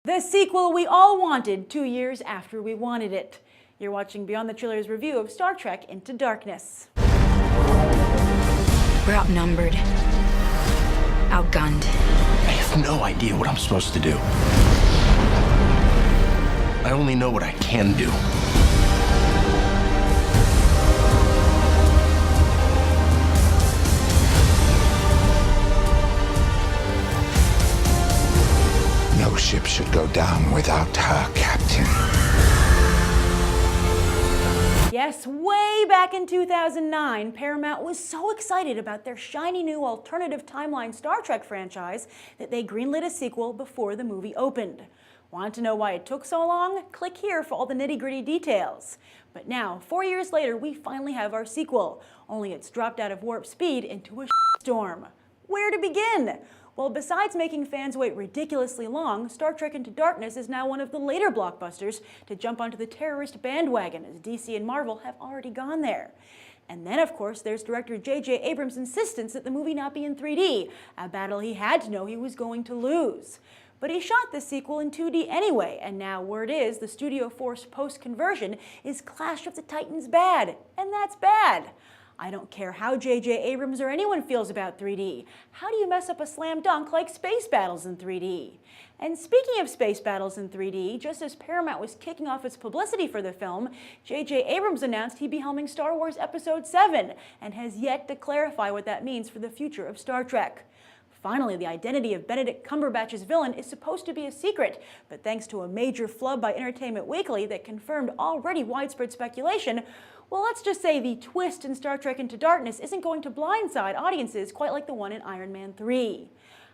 The sequel we all wanted 2 years after we wanted it. You're watching Beyond the Trailers review of Star Trek Into Darkness. We're outnumbered, outgunned. I have no idea what I'm supposed to do. I only know what I can do. No ship should go down without her captain. Yes, way back in 2009, Paramount was so excited about their shiny new alternative timeline Star Trek franchise that they greenlit a sequel before the movie opened. Want to know why it took so long? Click here for all the nitty-gritty details. But now, 4 years later, we finally have our sequel, only it's dropped out of warp speed into a storm. Where to begin? Well, besides making fans wait ridiculously long, Star Trek Into Darkness is now one of the later blockbusters to jump onto the terrorist bandwagon, as DC and Marvel have already gone there. And then, of course, there's director J.J. Abrams' insistence that the movie not be in 3D, a battle he had to know he was going to lose. But he shot the sequel in 2D anyway, and now word is the studio forced post-conversion is Clash of the Titans bad, and that's bad. I don't care how J.J. Abrams or anyone feels about 3D. How do you mess up a slam dunk like space battles in 3D? And speaking of space battles in 3D, just as Paramount was kicking off its publicity for the film, J.J. Abrams announced he'd be helming Star Wars Episode 7 and has yet to clarify what that means for the future of Star Trek. Finally, the identity of Benedict Cumberbatch's villain is supposed to be a secret, but thanks to a major flub by Entertainment Weekly that confirmed already widespread speculation, well, let's just say the twist in Star Trek Into Darkness isn't going to blindside audiences quite like the one in Iron Man 3.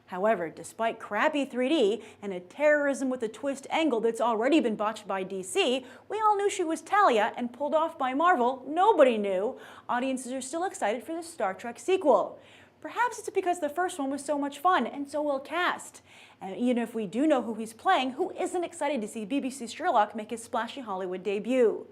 However, despite crappy 3D and a terrorism with a twist angle that's already been botched by DC, we all knew she was Talia and pulled off by Marvel. Nobody knew. Audiences are still excited for the Star Trek sequel. Perhaps it's because the first one was so much fun and so well cast. And even if we do know who he's playing, who isn't excited to see BBC's Sherlock make his splashy Hollywood debut?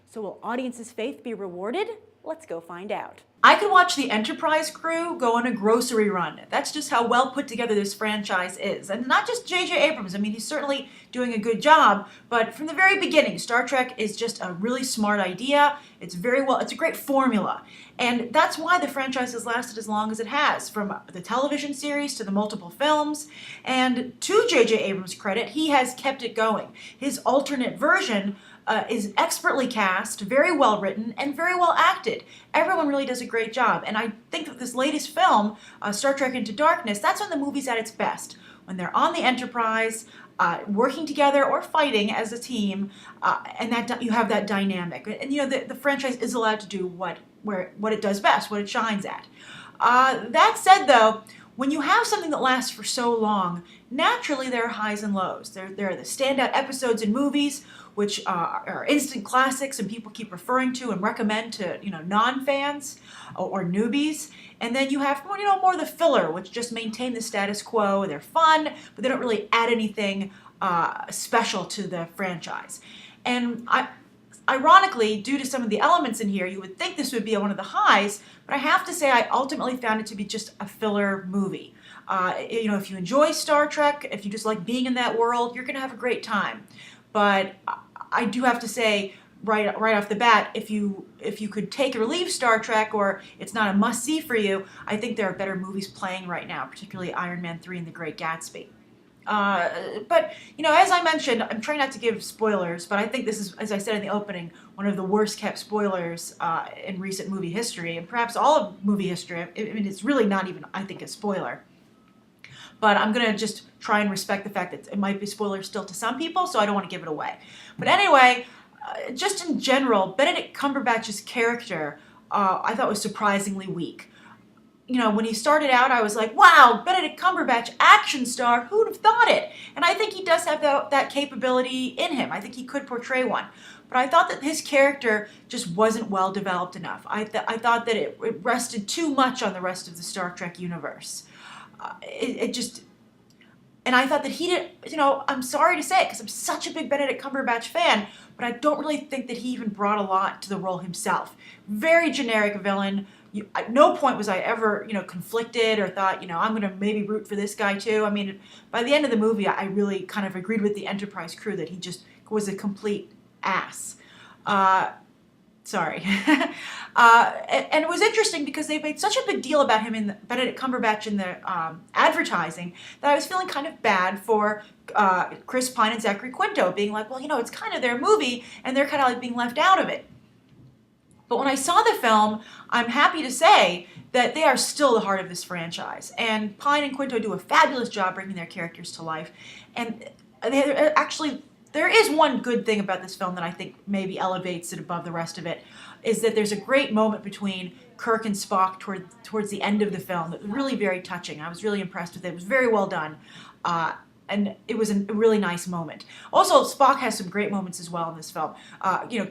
So will audiences' faith be rewarded? Let's go find out. I could watch the Enterprise crew go on a grocery run. That's just how well put together this franchise is. And not just J.J. Abrams. I mean, he's certainly doing a good job. But from the very beginning, Star Trek is just a really smart idea. It's a great formula. And that's why the franchise has lasted as long as it has, from the television series to the multiple films. And to J.J. Abrams' credit, he has kept it going. His alternate version is expertly cast, very well written, and very well acted. Everyone really does a great job. And I think that this latest film, Star Trek Into Darkness, that's when the movie's at its best. When they're on the Enterprise, working together or fighting as a team, and that you have that dynamic. And you know, the franchise is allowed to do what it does best, what it shines at. That said, though, when you have something that lasts for so long, naturally there are highs and lows. There are the standout episodes in movies, which are instant classics and people keep referring to and recommend to non-fans or newbies. And then you have more of the filler, which just maintain the status quo. They're fun, but they don't really add anything special to the franchise. And ironically, due to some of the elements in here, you would think this would be one of the highs, but I have to say I ultimately found it to be just a filler movie. If you enjoy Star Trek, if you just like being in that world, you're going to have a great time. But I do have to say, right off the bat, if you could take or leave Star Trek, or it's not a must-see for you, I think there are better movies playing right now, particularly Iron Man 3 and The Great Gatsby. But as I mentioned, I'm trying not to give spoilers, but I think this is, as I said in the opening, one of the worst kept spoilers in recent movie history, and perhaps all of movie history. I mean, it's really not even, I think, a spoiler. But I'm going to just try and respect the fact that it might be spoilers still to some people, so I don't want to give it away. But anyway, just in general, Benedict Cumberbatch's character I thought was surprisingly weak. When he started out, I was like, wow, Benedict Cumberbatch, action star, who'd have thought it? And I think he does have that capability in him. I think he could portray one. But I thought that his character just wasn't well developed enough. I thought that it rested too much on the rest of the Star Trek universe. And I thought that he did, I'm sorry to say it because I'm such a big Benedict Cumberbatch fan, but I don't really think that he even brought a lot to the role himself. Very generic villain, at no point was I ever, conflicted or thought, I'm going to maybe root for this guy too. I mean, by the end of the movie, I really kind of agreed with the Enterprise crew that he just was a complete ass. Sorry. And it was interesting because they made such a big deal about him in Benedict Cumberbatch in the advertising that I was feeling kind of bad for Chris Pine and Zachary Quinto, being like, well, it's kind of their movie and they're kind of like being left out of it. But when I saw the film, I'm happy to say that they are still the heart of this franchise. And Pine and Quinto do a fabulous job bringing their characters to life. And there is one good thing about this film that I think maybe elevates it above the rest of it, is that there's a great moment between Kirk and Spock towards the end of the film that was really very touching. I was really impressed with it. It was very well done. And it was a really nice moment. Also, Spock has some great moments as well in this film.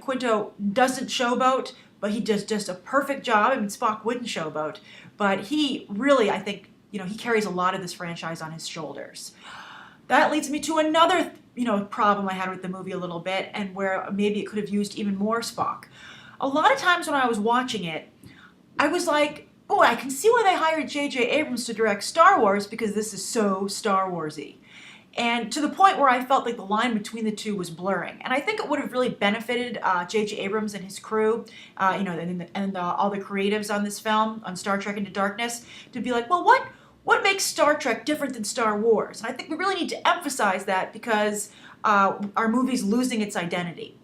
Quinto doesn't showboat, but he does just a perfect job. I mean, Spock wouldn't showboat, but he really, I think, he carries a lot of this franchise on his shoulders. That leads me to another, problem I had with the movie a little bit, and where maybe it could have used even more Spock. A lot of times when I was watching it, I was like, oh, I can see why they hired J.J. Abrams to direct Star Wars, because this is so Star Wars-y. And to the point where I felt like the line between the two was blurring. And I think it would have really benefited J.J. Abrams and his crew, and all the creatives on this film, on Star Trek Into Darkness, to be like, well, what makes Star Trek different than Star Wars? And I think we really need to emphasize that, because our movie's losing its identity.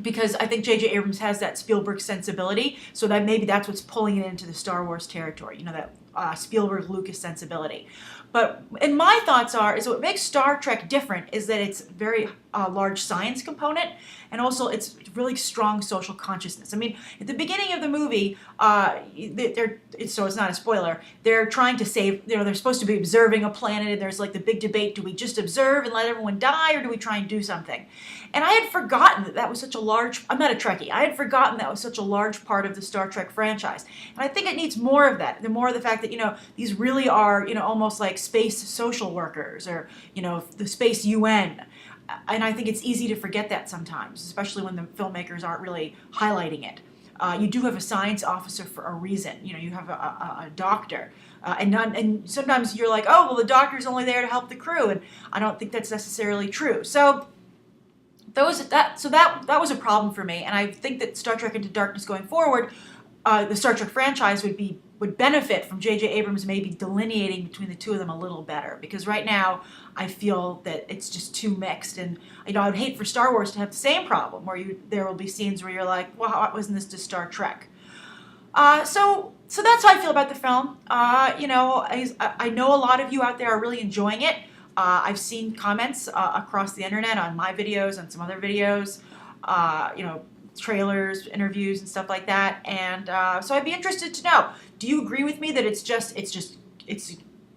Because I think J.J. Abrams has that Spielberg sensibility, so that maybe that's what's pulling it into the Star Wars territory, that Spielberg-Lucas sensibility. But and my thoughts is what makes Star Trek different is that it's very large science component, and also it's really strong social consciousness. I mean, at the beginning of the movie, so it's not a spoiler, they're trying to save, they're supposed to be observing a planet, and there's like the big debate, do we just observe and let everyone die, or do we try and do something? And I had forgotten that was such a large, I'm not a Trekkie, I had forgotten that was such a large part of the Star Trek franchise. And I think it needs more of that, the more of the fact that, these really are, almost like space social workers, or, the space UN. And I think it's easy to forget that sometimes, especially when the filmmakers aren't really highlighting it. You do have a science officer for a reason. You have a doctor. And sometimes you're like, oh, well, the doctor's only there to help the crew. And I don't think that's necessarily true. So that was a problem for me. And I think that Star Trek Into Darkness going forward, the Star Trek franchise would benefit from J.J. Abrams maybe delineating between the two of them a little better. Because right now, I feel that it's just too mixed. And, I would hate for Star Wars to have the same problem, where there will be scenes where you're like, well, how wasn't this just Star Trek? So that's how I feel about the film. I know a lot of you out there are really enjoying it. I've seen comments across the internet on my videos and some other videos, trailers, interviews, and stuff like that. And so I'd be interested to know, do you agree with me that it's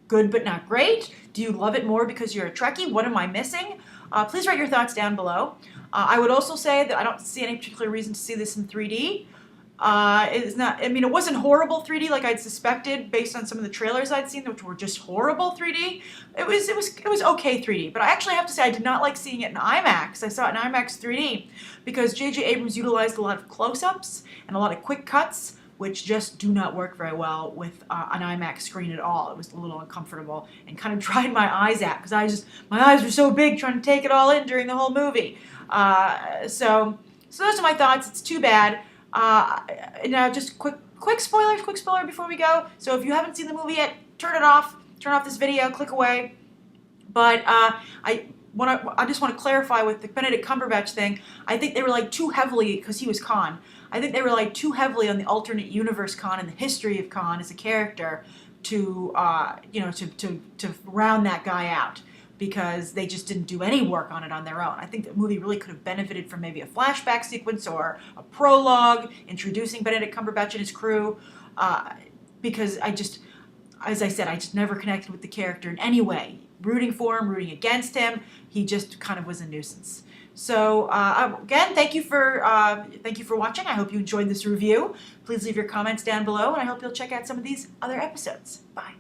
good but not great? Do you love it more because you're a Trekkie? What am I missing? Please write your thoughts down below. I would also say that I don't see any particular reason to see this in 3D. It wasn't horrible 3D like I'd suspected based on some of the trailers I'd seen, which were just horrible 3D. It was okay 3D, but I actually have to say I did not like seeing it in IMAX. I saw it in IMAX 3D because J.J. Abrams utilized a lot of close-ups and a lot of quick cuts, which just do not work very well with an IMAX screen at all. It was a little uncomfortable and kind of dried my eyes out because my eyes were so big trying to take it all in during the whole movie. So those are my thoughts. It's too bad. Now just quick spoiler before we go. So if you haven't seen the movie yet, turn it off. Turn off this video. Click away. But I just want to clarify with the Benedict Cumberbatch thing. I think they relied too heavily, because he was Khan. I think they relied too heavily on the alternate universe Khan and the history of Khan as a character to round that guy out, because they just didn't do any work on it on their own. I think the movie really could have benefited from maybe a flashback sequence or a prologue introducing Benedict Cumberbatch and his crew, because as I said, I just never connected with the character in any way. Rooting for him, rooting against him, he just kind of was a nuisance. So again, thank you for watching. I hope you enjoyed this review. Please leave your comments down below, and I hope you'll check out some of these other episodes. Bye.